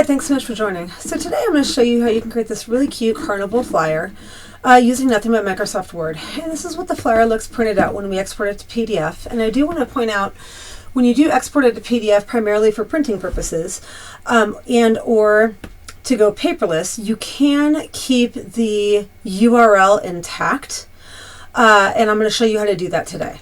Hi, thanks so much for joining. So today I'm going to show you how you can create this really cute carnival flyer using nothing but Microsoft Word. And this is what the flyer looks printed out when we export it to PDF. And I do want to point out, when you do export it to PDF primarily for printing purposes and or to go paperless, you can keep the URL intact. And I'm going to show you how to do that today.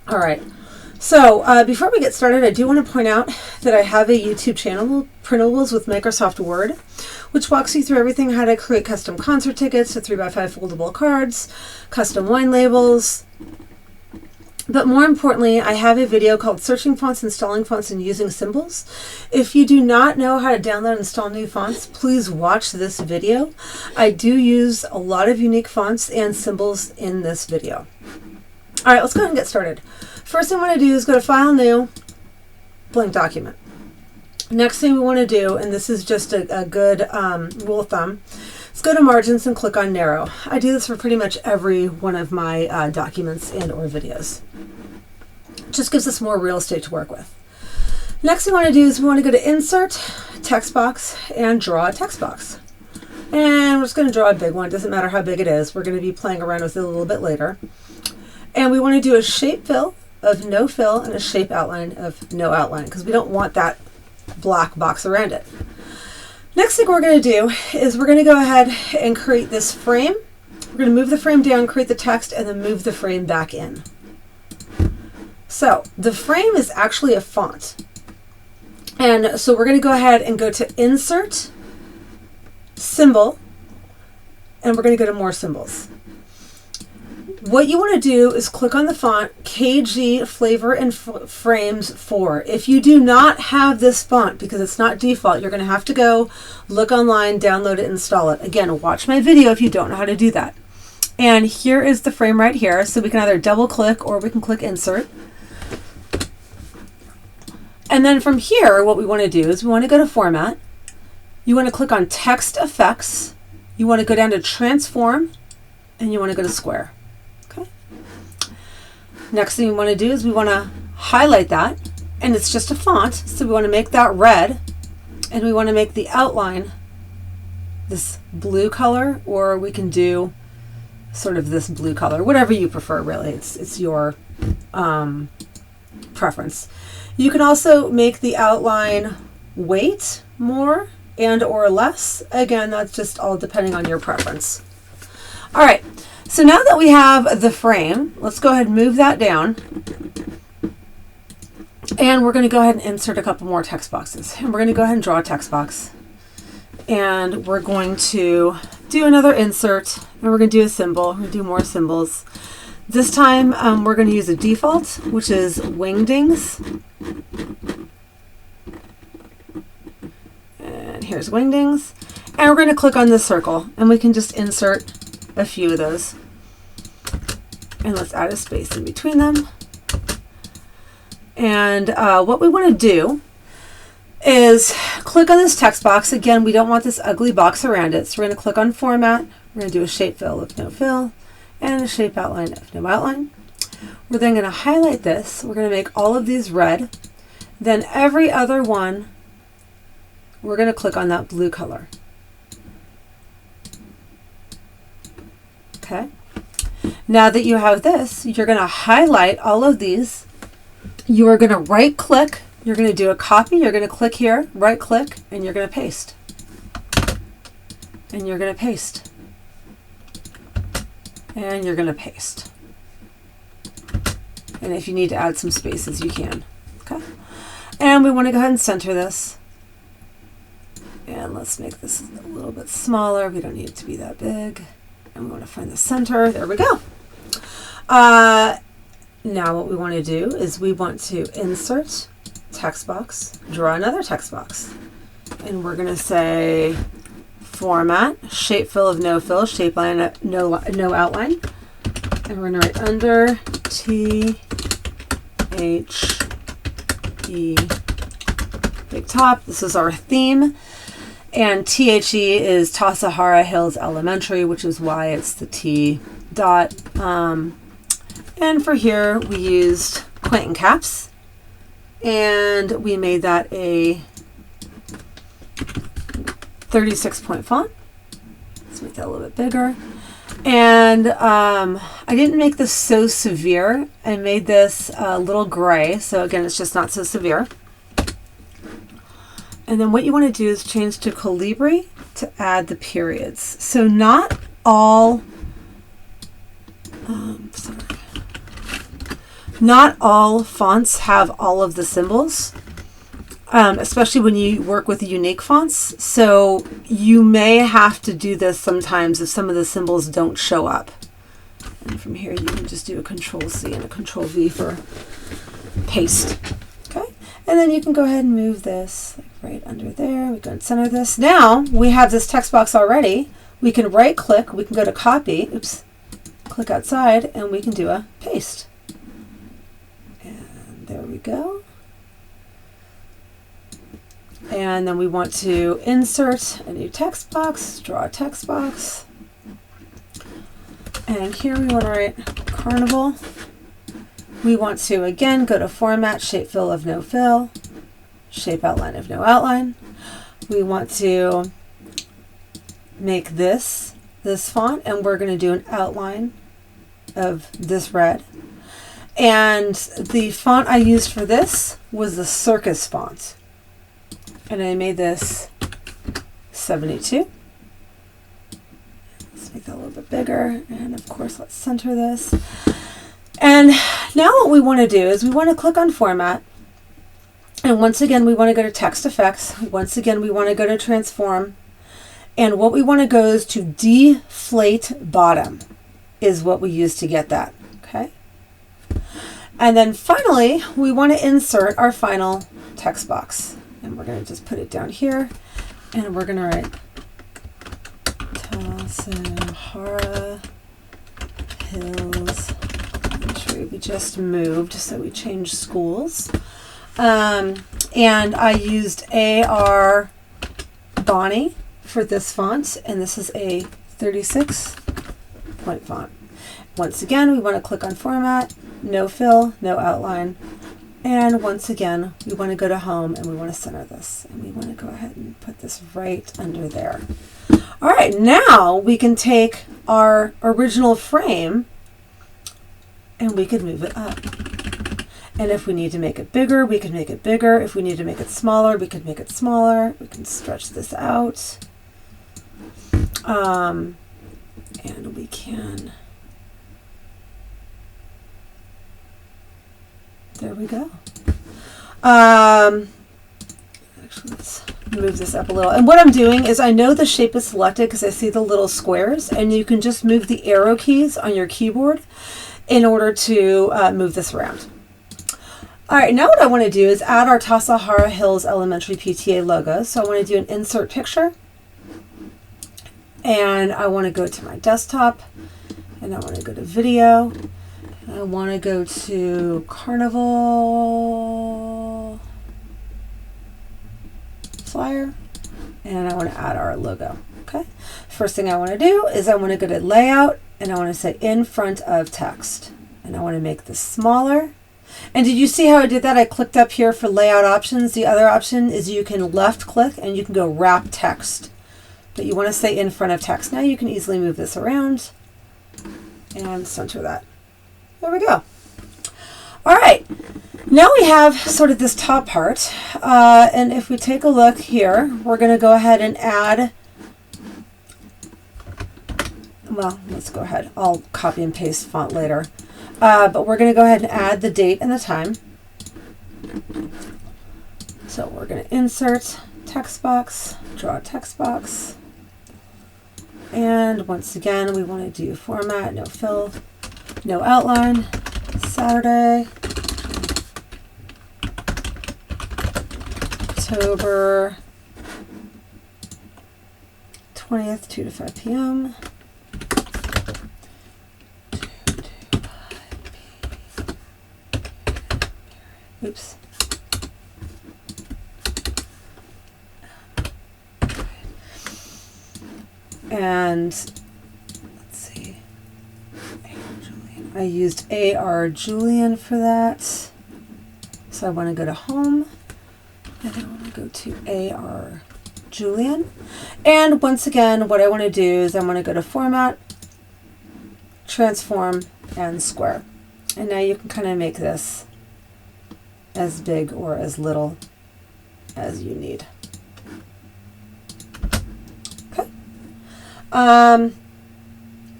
All right. So before we get started, I do want to point out that I have a YouTube channel, Printables with Microsoft Word, which walks you through everything how to create custom concert tickets to 3x5 foldable cards, custom wine labels. But more importantly, I have a video called Searching Fonts, Installing Fonts, and Using Symbols. If you do not know how to download and install new fonts, please watch this video. I do use a lot of unique fonts and symbols in this video. All right, let's go ahead and get started. First thing we want to do is go to File, New, Blank Document. Next thing we want to do, and this is just a good rule of thumb, is go to Margins and click on Narrow. I do this for pretty much every one of my documents and or videos. It just gives us more real estate to work with. Next thing we want to do is we want to go to Insert, Text Box, and Draw a Text Box. And we're just going to draw a big one. It doesn't matter how big it is. We're going to be playing around with it a little bit later. And we want to do a shape fill of no fill and a shape outline of no outline, because we don't want that black box around it. Next thing we're going to do is we're going to go ahead and create this frame. We're going to move the frame down, create the text, and then move the frame back in. So the frame is actually a font. And so we're going to go ahead and go to Insert, Symbol, and we're going to go to More Symbols. What you want to do is click on the font KG Flavor and Frames 4. If you do not have this font, because it's not default, you're going to have to go look online, download it, install it. Again, watch my video if you don't know how to do that. And here is the frame right here. So we can either double click or we can click Insert. And then from here, what we want to do is we want to go to Format. You want to click on Text Effects. You want to go down to Transform, and you want to go to Square. Next thing we want to do is we want to highlight that, and it's just a font, so we want to make that red, and we want to make the outline this blue color, or we can do sort of this blue color, whatever you prefer really. It's your preference. You can also make the outline weight more and or less. Again, that's just all depending on your preference. All right. So now that we have the frame, let's go ahead and move that down. And we're going to go ahead and insert a couple more text boxes. And we're going to go ahead and draw a text box. And we're going to do another insert. And we're going to do a symbol. We're going to do more symbols. This time we're going to use a default, which is wingdings. And here's wingdings. And we're going to click on this circle. And we can just insert a few of those, and let's add a space in between them. And what we want to do is click on this text box. Again, we don't want this ugly box around it, so we're going to click on Format. We're going to do a shape fill of no fill and a shape outline of no outline. We're then going to highlight this. We're going to make all of these red. Then every other one, we're going to click on that blue color. Okay. Now that you have this, you're going to highlight all of these. You are going to right click. You're going to do a copy. You're going to click here, right click, and you're going to paste. And you're going to paste. And you're going to paste. And if you need to add some spaces, you can. Okay. And we want to go ahead and center this. And let's make this a little bit smaller. We don't need it to be that big. And we want to find the center. There we go. Now what we want to do is we want to insert text box, draw another text box. And we're going to say Format, shape fill of no fill, shape line no outline. And we're going to write under THE big top. This is our theme. And THE is Tassajara Hills Elementary, which is why it's the T dot. And for here, we used Quentin caps. And we made that a 36-point font. Let's make that a little bit bigger. And I didn't make this so severe. I made this a little gray. So again, it's just not so severe. And then what you want to do is change to Calibri to add the periods. So not all, not all fonts have all of the symbols, especially when you work with unique fonts. So you may have to do this sometimes if some of the symbols don't show up. And from here, you can just do a Control-C and a Control-V for paste. Okay. And then you can go ahead and move this like right under there. We can center this. Now we have this text box already. We can right click, we can go to copy, oops, click outside, and we can do a paste. And there we go. And then we want to insert a new text box, draw a text box. And here we want to write Carnival. We want to, again, go to Format, Shape Fill of No Fill, Shape Outline of No Outline. We want to make this font, and we're going to do an outline of this red. And the font I used for this was the Circus font. And I made this 72. Let's make that a little bit bigger. And of course, let's center this. And now what we want to do is we want to click on Format. And once again, we want to go to Text Effects. Once again, we want to go to Transform. And what we want to go is to Deflate Bottom is what we use to get that. Okay. And then finally, we want to insert our final text box. And we're going to just put it down here. And we're going to write Tassajara Hills. We just moved, so we changed schools. And I used AR Bonnie for this font, and this is a 36-point font. Once again, we want to click on Format, No Fill, No Outline. And once again, we want to go to Home, and we want to center this. And we want to go ahead and put this right under there. All right, now we can take our original frame and we could move it up. And if we need to make it bigger, we can make it bigger. If we need to make it smaller, we can make it smaller. We can stretch this out. And we can, there we go. Actually, let's move this up a little. And what I'm doing is I know the shape is selected because I see the little squares, and you can just move the arrow keys on your keyboard in order to move this around. All right, now what I want to do is add our Tassajara Hills Elementary PTA logo. So I want to do an insert picture. And I want to go to my desktop. And I want to go to video. And I want to go to Carnival Flyer. And I want to add our logo. Okay. First thing I want to do is I want to go to Layout. And I want to say in front of text. And I want to make this smaller. And did you see how I did that? I clicked up here for layout options. The other option is you can left click and you can go wrap text. But you want to say in front of text. Now you can easily move this around and center that. There we go. All right. Now we have sort of this top part. And if we take a look here, we're going to go ahead and add. Well, let's go ahead. I'll copy and paste font later. But we're going to go ahead and add the date and the time. So we're going to insert text box, draw a text box. And once again, we want to do Format, No Fill, No Outline, Saturday, October 20th, 2 to 5 p.m. Oops. And let's see. I used AR Julian for that. So I want to go to Home. And I want to go to AR Julian. And once again, what I want to do is I want to go to Format, Transform, and Square. And now you can kind of make this as big or as little as you need. Okay.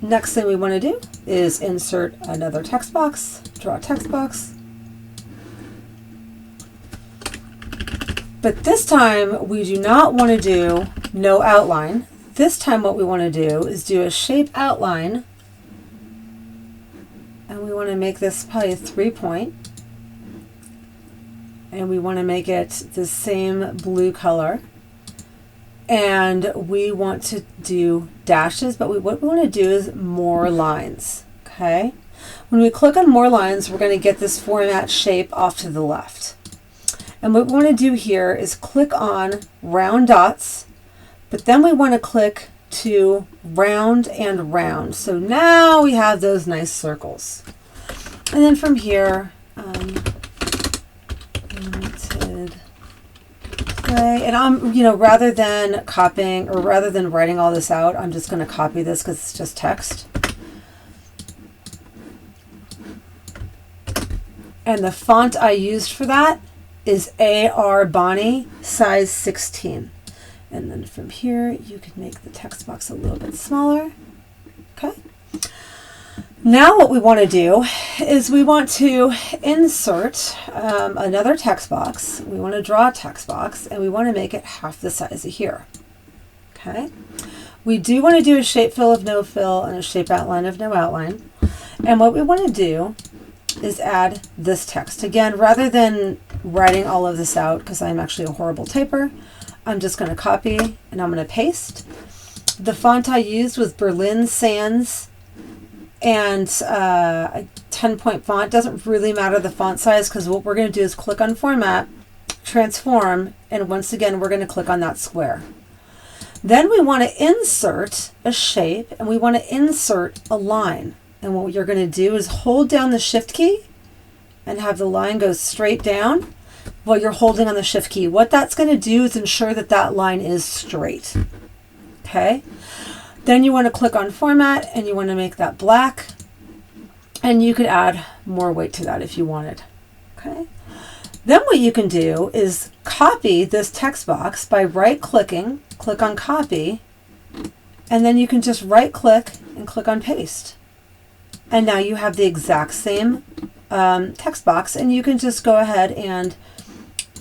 Next thing we want to do is insert another text box, draw a text box. But this time we do not want to do no outline. This time what we want to do is do a shape outline. And we want to make this probably a 3-point. And we want to make it the same blue color. And we want to do dashes, but what we want to do is more lines. Okay? When we click on more lines, we're going to get this format shape off to the left. And what we want to do here is click on round dots, but then we want to click to round and round. So now we have those nice circles. And then from here, limited play. And I'm, rather than copying or rather than writing all this out, I'm just going to copy this because it's just text. And the font I used for that is A.R. Bonnie, size 16. And then from here, you can make the text box a little bit smaller. Okay. Now what we want to do is we want to insert another text box. We want to draw a text box, and we want to make it half the size of here. Okay. We do want to do a shape fill of no fill and a shape outline of no outline. And what we want to do is add this text. Again, rather than writing all of this out, because I'm actually a horrible typer, I'm just going to copy and I'm going to paste. The font I used was Berlin Sans and a 10-point font. Doesn't really matter the font size, because what we're going to do is click on Format, Transform, and once again we're going to click on that square. Then we want to insert a shape, and we want to insert a line. And what you're going to do is hold down the Shift key and have the line go straight down while you're holding on the Shift key. What that's going to do is ensure that that line is straight. Okay. Then you want to click on Format and you want to make that black. And you could add more weight to that if you wanted. Okay. Then what you can do is copy this text box by right-clicking, click on Copy, and then you can just right-click and click on Paste. And now you have the exact same text box, and you can just go ahead and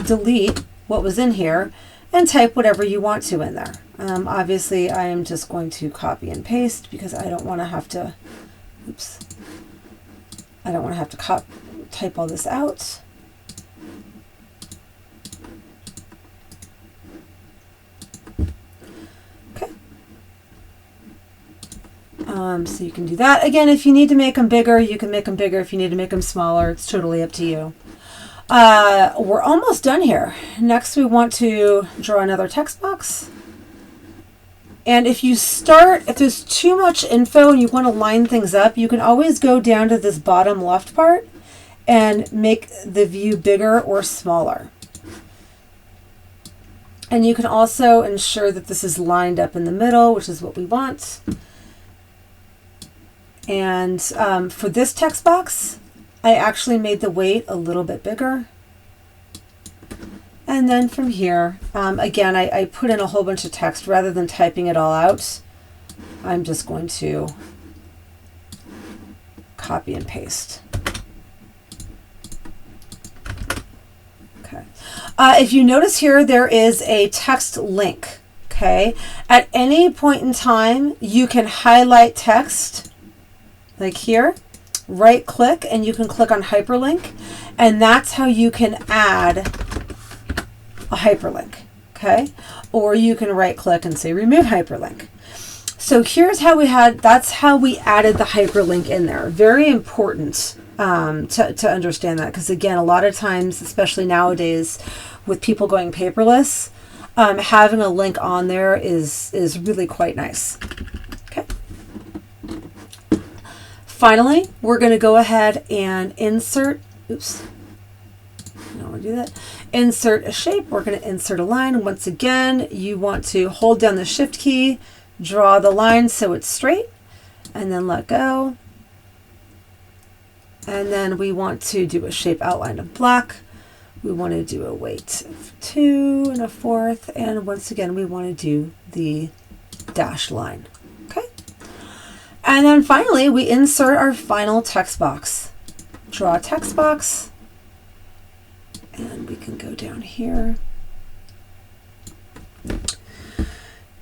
delete what was in here and type whatever you want to in there. Obviously, I am just going to copy and paste because I don't want to have to, type all this out. So you can do that. Again, if you need to make them bigger, you can make them bigger. If you need to make them smaller, it's totally up to you. We're almost done here. Next, we want to draw another text box. And if there's too much info and you want to line things up, you can always go down to this bottom left part and make the view bigger or smaller. And you can also ensure that this is lined up in the middle, which is what we want. And for this text box, I actually made the weight a little bit bigger. And then from here, again, I put in a whole bunch of text rather than typing it all out. I'm just going to copy and paste. Okay. If you notice here, there is a text link. Okay. At any point in time, you can highlight text. Like here, right click, and you can click on hyperlink, and that's how you can add a hyperlink, okay? Or you can right click and say remove hyperlink. So here's how that's how we added the hyperlink in there. Very important to understand that, because again, a lot of times, especially nowadays with people going paperless, having a link on there is really quite nice. Finally, we're going to go ahead and insert, no, want to do that. Insert a shape. We're going to insert a line. Once again, you want to hold down the shift key, draw the line so it's straight, and then let go. And then we want to do a shape outline of black. We want to do a weight of 2 1/4. And once again, we want to do the dash line. Okay. And then finally, we insert our final text box. Draw a text box. And we can go down here.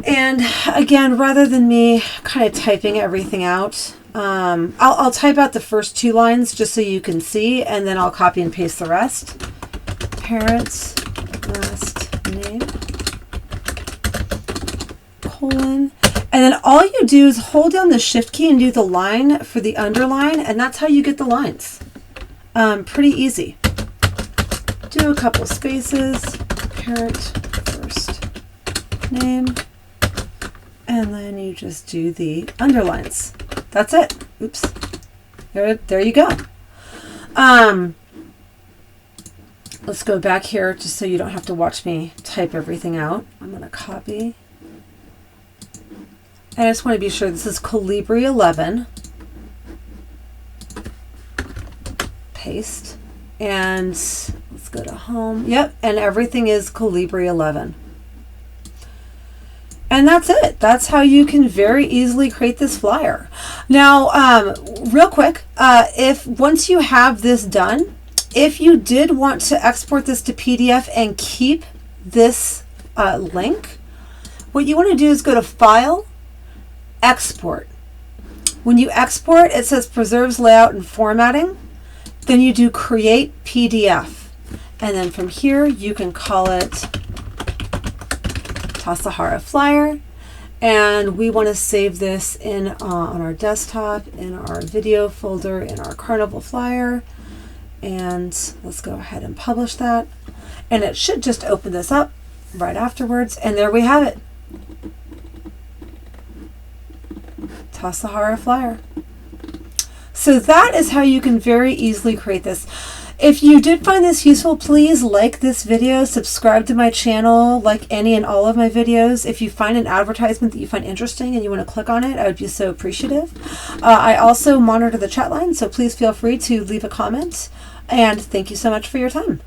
And again, rather than me kind of typing everything out, I'll type out the first 2 lines just so you can see, and then I'll copy and paste the rest. Parents' last name, colon. And then all you do is hold down the shift key and do the line for the underline, and that's how you get the lines. Pretty easy. Do a couple spaces, parent first name, and then you just do the underlines. That's it. Oops. There you go. Let's go back here just so you don't have to watch me type everything out. I'm going to copy. And I just want to be sure this is Calibri 11. Paste. And let's go to home. Yep, and everything is Calibri 11. And that's it. That's how you can very easily create this flyer. Now, real quick, if once you have this done, if you did want to export this to PDF and keep this link, what you want to do is go to File, Export. When you export, it says Preserves Layout and Formatting. Then you do Create PDF. And then from here, you can call it Tassajara Flyer. And we want to save this in on our desktop, in our video folder, in our Carnival Flyer. And let's go ahead and publish that. And it should just open this up right afterwards. And there we have it. Tassajara Flyer. So that is how you can very easily create this. If you did find this useful, please like this video, subscribe to my channel, like any and all of my videos. If you find an advertisement that you find interesting and you want to click on it, I would be so appreciative. I also monitor the chat line, so please feel free to leave a comment. And thank you so much for your time.